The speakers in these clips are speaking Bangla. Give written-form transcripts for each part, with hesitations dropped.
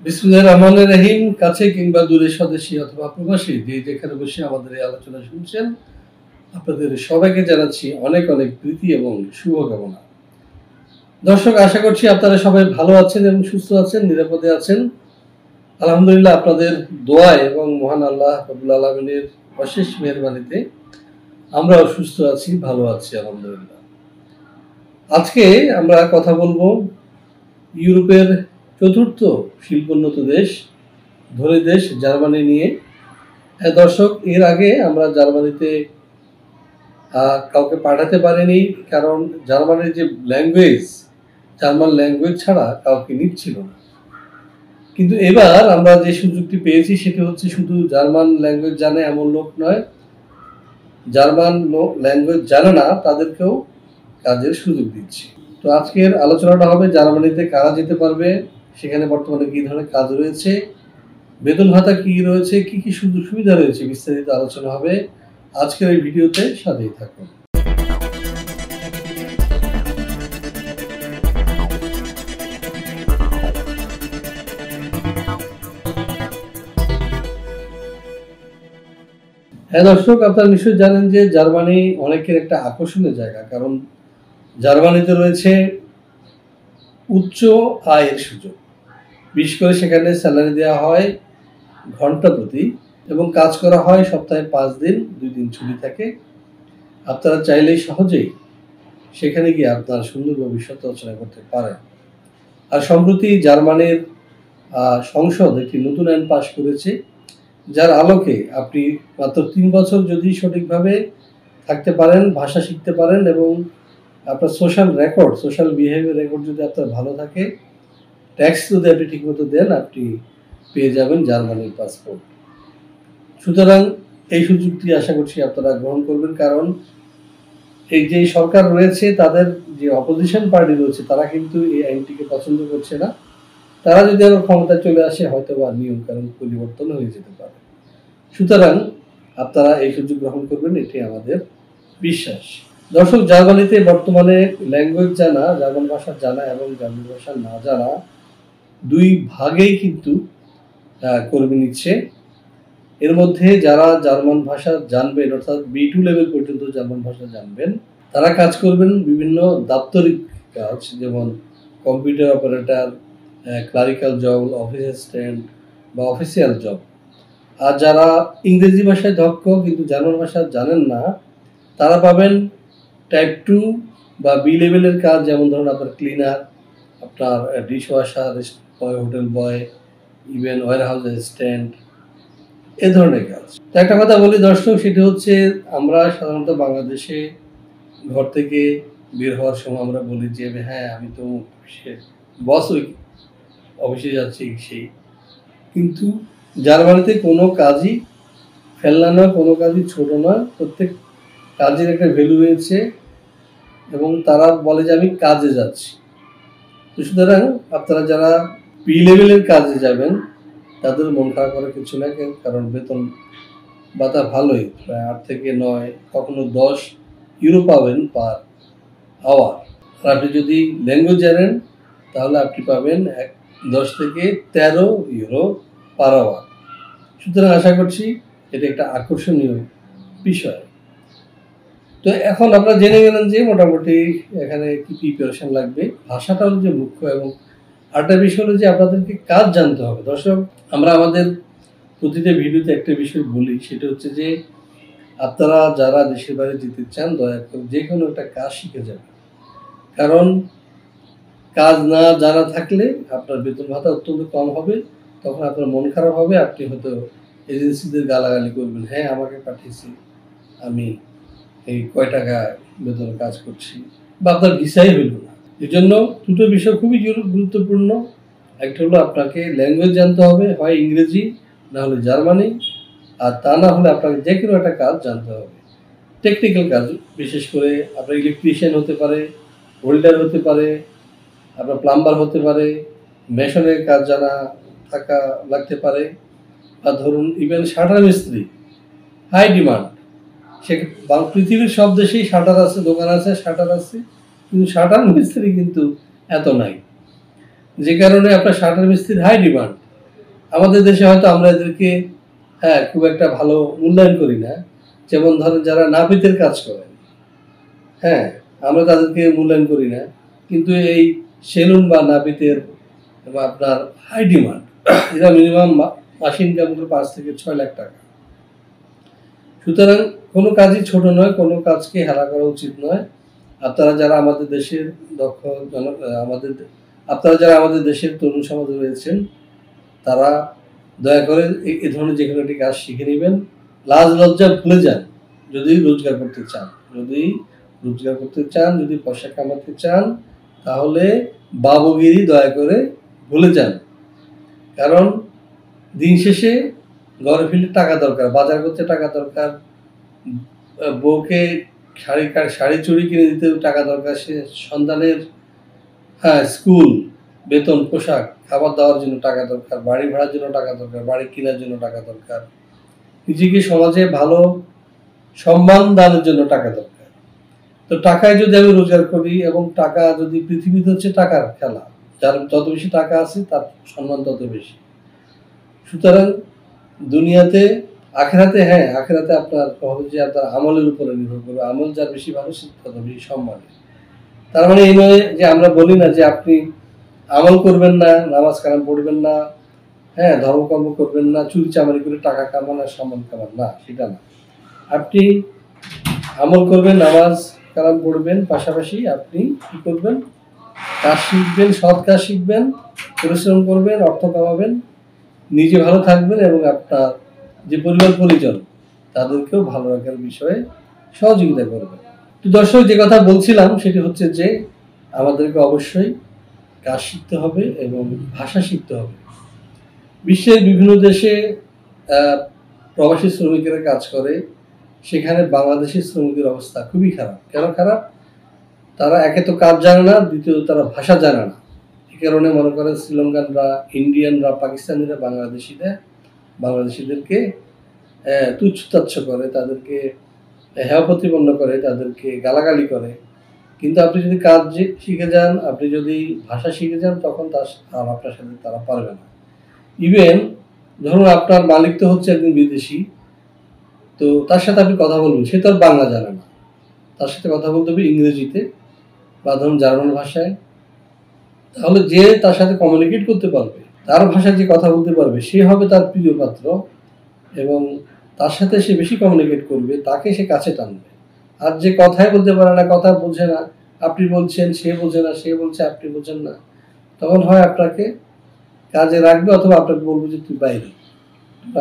বিসমিল্লাহির রহমানির রহিম। কাছে কিংবা দূরে, স্বদেশী অথবা প্রবাসী, যে যেখানে বসে আমাদের এই আলোচনা শুনছেন, আপনাদের সবাইকে জানাচ্ছি অনেক অনেক প্রীতি এবং শুভকামনা। দর্শক, আশা করছি আপনারা সবাই ভালো আছেন এবং সুস্থ আছেন, নিরাপদে আছেন। আলহামদুলিল্লাহ, আপনাদের দোয়া এবং মহান আল্লাহ রাব্বুল আলামিনের অশেষ মেহেরবানিতে আমরাও সুস্থ আছি, ভালো আছি আলহামদুলিল্লাহ। আজকে আমরা কথা বলবো ইউরোপের চতুর্থ শিল্পোন্নত দেশ, ধনী দেশ জার্মানি নিয়ে। দর্শক, এর আগে আমরা জার্মানিতে কাউকে পাঠাতে পারিনি, কারণ জার্মানির যে ল্যাঙ্গুয়েজ, জার্মান ল্যাঙ্গুয়েজ ছাড়া কাউকে নিচ্ছিল না। কিন্তু এবার আমরা যে সুযোগটি পেয়েছি সেটি হচ্ছে শুধু জার্মান ল্যাঙ্গুয়েজ জানে এমন লোক নয়, জার্মান ল্যাঙ্গুয়েজ জানে না তাদেরকেও কাজের সুযোগ দিচ্ছি। তো আজকের আলোচনাটা হবে জার্মানিতে কারা যেতে পারবে, সেখানে বর্তমানে কী ধরনের কাজ রয়েছে, বেতন ভাতা কী রয়েছে, কী কী সুযোগ সুবিধা রয়েছে, বিস্তারিত আলোচনা হবে আজকের এই ভিডিওতে। সাথেই থাকুন। হ্যাঁ দর্শক, আপনারা নিশ্চয়ই জানেন যে জার্মানি অনেকের একটা আকর্ষণীয় জায়গা, কারণ জার্মানিতে রয়েছে উচ্চ আয়ের সুযোগ। বিশেষ করে সেখানে স্যালারি দেওয়া হয় ঘন্টা প্রতি এবং কাজ করা হয় সপ্তাহে 5 দিন, 2 দিন ছুটি থাকে। আপনারা চাইলেই সহজেই সেখানে গিয়ে আপনার সুন্দর ভবিষ্যৎ রচনা করতে পারেন। আর সম্প্রতি জার্মানির সংসদ একটি নতুন আইন পাশ করেছে, যার আলোকে আপনি মাত্র 3 বছর যদি সঠিকভাবে থাকতে পারেন, ভাষা শিখতে পারেন এবং আপনার সোশ্যাল বিহেভিয়ার রেকর্ড যদি আপনার ভালো থাকে, ট্যাক্স যদি আপনি ঠিকমতো দেন, আপনি পেয়ে যাবেন জার্মানির পাসপোর্ট। সুতরাং এই সুযোগটি আশা করছি আপনারা গ্রহণ করবেন, কারণ এই যে সরকার রয়েছে, তাদের যে অপোজিশন পার্টি রয়েছে, তারা কিন্তু এই আইনটিকে পছন্দ করছে না। তারা যদি আবার ক্ষমতায় চলে আসে, হয়তো বা নিয়ম কানুন পরিবর্তন হয়ে যেতে পারে। সুতরাং আপনারা এই সুযোগ গ্রহণ করবেন, এটি আমাদের বিশ্বাস। দর্শক, জার্মানিতে বর্তমানে ল্যাঙ্গুয়েজ জানা, জার্মান ভাষা জানা এবং জার্মান ভাষা না জানা 2 ভাগেই কিন্তু কর্মী নিচ্ছে। এর মধ্যে যারা জার্মান ভাষা জানবেন, অর্থাৎ B2 লেভেল পর্যন্ত জার্মান ভাষা জানবেন, তারা কাজ করবেন বিভিন্ন দাপ্তরিক কাজ, যেমন computer operator, clerical job, office assistant বা অফিসিয়াল জব। আর যারা ইংরেজি ভাষায় দক্ষ কিন্তু জার্মান ভাষা জানেন না, তারা পাবেন টাইপ 2 বা B লেভেলের কাজ, যেমন ধরুন আপনার ক্লিনার, আপনার dishwasher, hotel boy, even warehouse assistant, এ ধরনের কাজ। তো একটা কথা বলি দর্শক, সেটি হচ্ছে আমরা সাধারণত বাংলাদেশে ঘর থেকে বের হওয়ার সময় আমরা বলি যে হ্যাঁ, আমি তো বস, ওই অফিসে যাচ্ছি সেই। কিন্তু জার্মানিতে কোনো কাজই ফেলনা নয়, কোনো কাজই ছোট নয়, প্রত্যেক কাজের একটা ভ্যালু রয়েছে এবং তারা বলে যে আমি কাজে যাচ্ছি। তো সুতরাং আপনারা যারা বি লেভেলের কাজে যাবেন, তাদের মন খারাপ করার কিছু না, কারণ বেতন ভাতা ভালোই, প্রায় 8 থেকে 9, কখনো 10 ইউরো পাবেন পার আওয়ার। আর আপনি যদি ল্যাঙ্গুয়েজ জানেন, তাহলে আপনি পাবেন 10 থেকে 13 ইউরো পার আওয়ার। সুতরাং আশা করছি এটা একটা আকর্ষণীয় বিষয়। তো এখন আপনারা জেনে গেলেন যে মোটামুটি এখানে কি প্রিপারেশন লাগবে, ভাষাটা হলো যে মুখ্য, এবং আরেকটা বিষয় হলো যে আপনাদেরকে কাজ জানতে হবে। দর্শক, আমরা আমাদের প্রতিটা ভিডিওতে একটা বিষয় বলি, সেটা হচ্ছে যে আপনারা যারা দেশের বাইরে যেতে চান, দয়া করে যে কোনো একটা কাজ শিখে যাবেন, কারণ কাজ না জানা থাকলে আপনার বেতন ভাতা অত্যন্ত কম হবে, তখন আপনার মন খারাপ হবে, আপনি হয়তো এজেন্সিদের গালাগালি করবেন, হ্যাঁ আমাকে পাঠিয়েছি, আমি এই কয় টাকা বেতনে কাজ করছি, বা আপনার ভিসাই হইল না। এই জন্য দুটো বিষয় খুবই গুরুত্বপূর্ণ। একটা হলো আপনাকে ল্যাঙ্গুয়েজ জানতে হবে, হয় ইংরেজি না হলে জার্মানি, আর তা না হলে আপনাকে যে কোনো একটা কাজ জানতে হবে, টেকনিক্যাল কাজ। বিশেষ করে আপনার ইলেকট্রিশিয়ান হতে পারে, ওয়েল্ডার হতে পারে, আপনার প্লাম্বার হতে পারে, মেশনের কাজ জানা থাকা লাগতে পারে, বা ধরুন ইভেন শাটার মিস্ত্রি, হাই ডিমান্ড। সে পৃথিবীর সব দেশেই শাটার আছে, দোকান আছে, শাটার আছে, কিন্তু শাটার মিস্ত্রি কিন্তু এত নাই, যে কারণে আপনার শাটার মিস্ত্রির হাই ডিমান্ড। আমাদের দেশে হয়তো আমরা এদেরকে খুব একটা ভালো মূল্যায়ন করি না। যেমন ধরেন যারা নাপিতের কাজ করেন, হ্যাঁ, আমরা তাদেরকে মূল্যায়ন করি না। কিন্তু এই সেলুন বা নাপিতের বা আপনার হাই ডিমান্ড, এরা মিনিমাম মাসে ইনকাম করে ৫ থেকে ৬ লাখ টাকা। সুতরাং কোনো কাজই ছোট নয়, কোনো কাজকে হেলা করা উচিত নয়। আপনারা যারা আমাদের দেশের দক্ষ আপনারা যারা আমাদের দেশের তরুণ সমাজে রয়েছেন, তারা দয়া করে এ ধরনের যেকোনো একটি কাজ শিখে নেবেন। লাজ লজ্জা ভুলে যান যদি রোজগার করতে চান। যদি পয়সা কামাতে চান, তাহলে বাবুগিরি দয়া করে ভুলে যান। কারণ দিন শেষে ঘরে ফিরলে টাকা দরকার, বাজার করতে টাকা দরকার, বউকে শাড়ি চুড়ি কিনে দিতে টাকা দরকার, সে সন্তানের স্কুল, বেতন, পোশাক, খাবার দাবার জন্য টাকা দরকার, বাড়ি ভাড়ার জন্য টাকা দরকার, বাড়ি কেনার জন্য টাকা দরকার, নিজেকে সমাজে ভালো সম্মান দানের জন্য টাকা দরকার। তো টাকায় যদি আমি রোজগার করি, এবং টাকা যদি, পৃথিবীতে হচ্ছে টাকার খেলা, যার যত বেশি টাকা আছে তার সম্মান তত বেশি। সুতরাং দুনিয়াতে, আখেরাতে আপনার হবে যে আপনার আমলের উপরে নির্ভর করবে। আমল যার বেশি ভালো সে তত বেশি সম্মানী। তার মানে এই নয় যে আমরা বলি না যে আপনি আমল করবেন না, নামাজ কালাম পড়বেন না, ধর্মকর্ম করবেন না, চুরি চামারি করে টাকা কামান আর সম্মান কামান, না, সেটা না। আপনি আমল করবেন, নামাজ কালাম পড়বেন, পাশাপাশি আপনি কি করবেন, কাজ শিখবেন, সৎ কাজ শিখবেন, পরিশ্রম করবেন, অর্থ কামাবেন, নিজে ভালো থাকবেন, এবং আপনার যে পরিবার পরিজন তাদেরকেও ভালো রাখার বিষয়ে সহযোগিতা করবেন। তো দর্শক, যে কথা বলছিলাম সেটি হচ্ছে যে আমাদেরকে অবশ্যই কাজ শিখতে হবে এবং ভাষা শিখতে হবে। বিশ্বের বিভিন্ন দেশে প্রবাসী শ্রমিকেরা কাজ করে, সেখানে বাংলাদেশি শ্রমিকের অবস্থা খুবই খারাপ। কেন খারাপ? তারা একে তো কাজ জানে না, দ্বিতীয়ত তারা ভাষা জানে না। এই কারণে মনে করেন শ্রীলঙ্কানরা, ইন্ডিয়ানরা, পাকিস্তানিরা বাংলাদেশিদেরকে তুচ্ছ-তাচ্ছ করে, তাদেরকে হেয় প্রতিপন্ন করে, তাদেরকে গালাগালি করে। কিন্তু আপনি যদি কাজ শিখে যান, আপনি যদি ভাষা শিখে যান, তখন আপনার সাথে তারা পারবে না। ইভেন ধরুন আপনার মালিক তো হচ্ছে একজন বিদেশি, তো তার সাথে আপনি কথা বলবেন, সে তো আর বাংলা জানে না, তার সাথে কথা বলতে হবে ইংরেজিতে বা ধরুন জার্মান ভাষায়। তাহলে যে তার সাথে কমিউনিকেট করতে পারবে, তার ভাষায় যে কথা বলতে পারবে, সে হবে তার প্রিয় পাত্র, এবং তার সাথে সে বেশি কমিউনিকেট করবে, তাকে সে কাছে টানবে। আর যে কথাই বলতে পারে না, কথা বোঝে না, আপনি বলছেন সে বোঝে না, সে বলছে আপনি বোঝেন না, তখন হয় আপনাকে কাজে রাখবে, অথবা আপনাকে বলবো যে তুই বাইরে,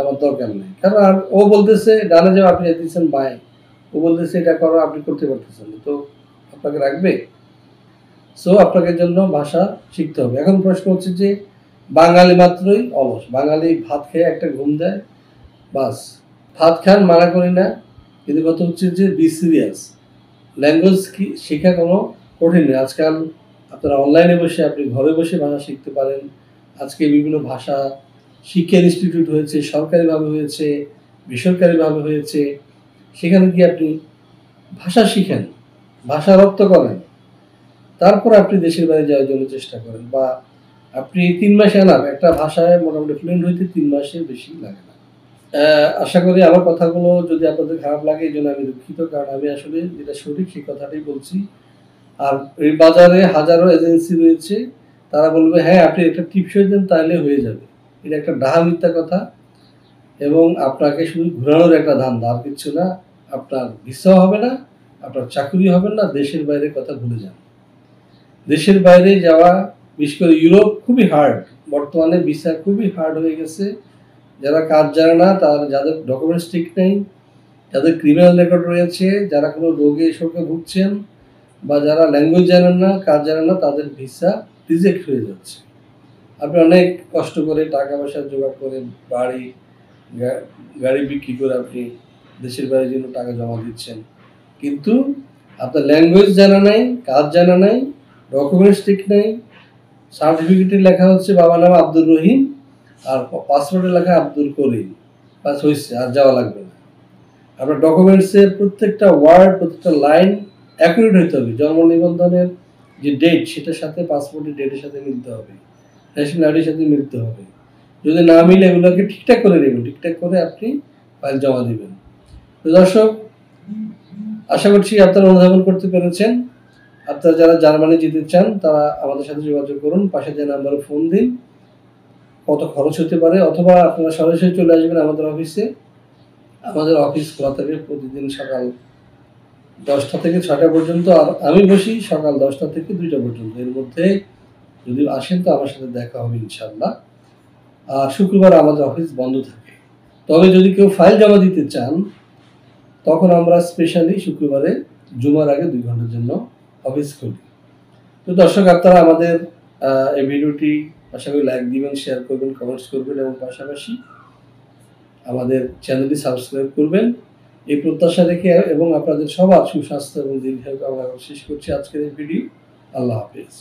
আমার দরকার নেই। কারণ ও বলতেছে ডানে যাও, আপনি দিচ্ছেন বাঁয়ে, ও বলতেছে এটা করো, আপনি করতে পারতেছেন, তো আপনাকে রাখবে? সো আপনাকে জন্য ভাষা শিখতে হবে। এখন প্রশ্ন হচ্ছে যে বাঙালি মাত্রই অলস, বাঙালি ভাত খেয়ে একটা ঘুম দেয়, বাস। ভাত খান, মানা করি না, কিন্তু কথা হচ্ছে যে বি সিরিয়াস। ল্যাঙ্গুয়েজ কি শেখা কোনো কঠিন নেই। আজকাল আপনারা অনলাইনে বসে, আপনি ঘরে বসে ভাষা শিখতে পারেন। আজকে বিভিন্ন ভাষা শিক্ষা ইনস্টিটিউট হয়েছে, সরকারিভাবে হয়েছে, বেসরকারিভাবে হয়েছে। সেখানে গিয়ে আপনি ভাষা শিখেন, ভাষা রপ্ত করেন, তারপর আপনি দেশের বাইরে যাওয়ার জন্য চেষ্টা করেন। বা আপনি 3 মাসে একটা ভাষায় মোটামুটি ফ্লুয়েন্ট হইতে 3 মাসের বেশি লাগে না। আশা করি আমার কথাগুলো যদি আপনাদের খারাপ লাগে, এই জন্য আমি দুঃখিত, কারণ আমি আসলে যেটা সঠিক সেই কথাটাই বলছি। আর এই বাজারে হাজারো এজেন্সি রয়েছে, তারা বলবে হ্যাঁ আপনি একটা টিপসই দেন তাহলে হয়ে যাবে। এটা একটা ডাহা মিথ্যা কথা, এবং আপনাকে শুধু ঘোরানোর একটা ধান্দা, আর কিচ্ছু না। আপনার ভিসাও হবে না, আপনার চাকরি হবে না। দেশের বাইরে কথা ভুলে যান। দেশের বাইরে যাওয়া, বিশেষ করে ইউরোপ, খুবই হার্ড। বর্তমানে ভিসা খুবই হার্ড হয়ে গেছে। যারা কাজ জানে না, যাদের ডকুমেন্টস ঠিক নেই, যাদের ক্রিমিনাল রেকর্ড রয়েছে, যারা কোনো রোগে শোকে ভুগছেন, বা যারা ল্যাঙ্গুয়েজ জানেন না, কাজ জানেন না, তাদের ভিসা রিজেক্ট হয়ে যাচ্ছে। আপনি অনেক কষ্ট করে টাকা পয়সা জোগাড় করে, গাড়ি বিক্রি করে আপনি দেশের বাইরের জন্য টাকা জমা দিচ্ছেন, কিন্তু আপনার ল্যাঙ্গুয়েজ জানা নাই, কাজ জানা নাই, ডকুমেন্টস ঠিক নেই, সার্টিফিকেটে লেখা হচ্ছে বাবার নাম আব্দুর রহিম, আর পাসপোর্টে লেখা আব্দুল করিম, বাস হয়েছে, আর যাওয়া লাগবে না। আপনার ডকুমেন্টসের প্রত্যেকটা ওয়ার্ড, প্রত্যেকটা লাইন অ্যাকুরেট হইতে হবে। জন্ম নিবন্ধনের যে ডেট, সেটার সাথে পাসপোর্টের ডেটের সাথে মিলতে হবে, ন্যাশনাল আইডির সাথে মিলতে হবে। যদি না মিলে এগুলোকে ঠিকঠাক করে নেবেন, ঠিকঠাক করে আপনি ফাইল জমা দিবেন। তো দর্শক, আশা করছি আপনারা অনুধাবন করতে পেরেছেন। আপনারা যারা জার্মানি যেতে চান তারা আমাদের সাথে যোগাযোগ করুন, পাশে যে নাম্বারে ফোন দিন, কত খরচ হতে পারে, অথবা আপনারা সরাসরি চলে আসবেন আমাদের অফিসে। আমাদের অফিস খোলা থাকে প্রতিদিন সকাল 10টা থেকে 6টা পর্যন্ত, আর আমি বসি সকাল 10টা থেকে 2টা পর্যন্ত। এর মধ্যে যদি আসেন তো আমার সাথে দেখা হবে ইনশাআল্লাহ। আর শুক্রবার আমাদের অফিস বন্ধ থাকে। তবে যদি কেউ ফাইল জমা দিতে চান তখন আমরা স্পেশালি শুক্রবারে জুমার আগে 2 ঘন্টার জন্য অফিস খুলি। তো দর্শক, আপনারা আমাদের এই ভিডিওটি আশা করি লাইক দিবেন, শেয়ার করবেন, কমেন্টস করবেন এবং পাশাপাশি আমাদের চ্যানেলটি সাবস্ক্রাইব করবেন। এই প্রত্যাশা রেখে এবং আপনাদের সবার সুস্বাস্থ্য এবং দীর্ঘায়ু কামনা করে শেষ করছি আজকের এই ভিডিও। আল্লাহ হাফেজ।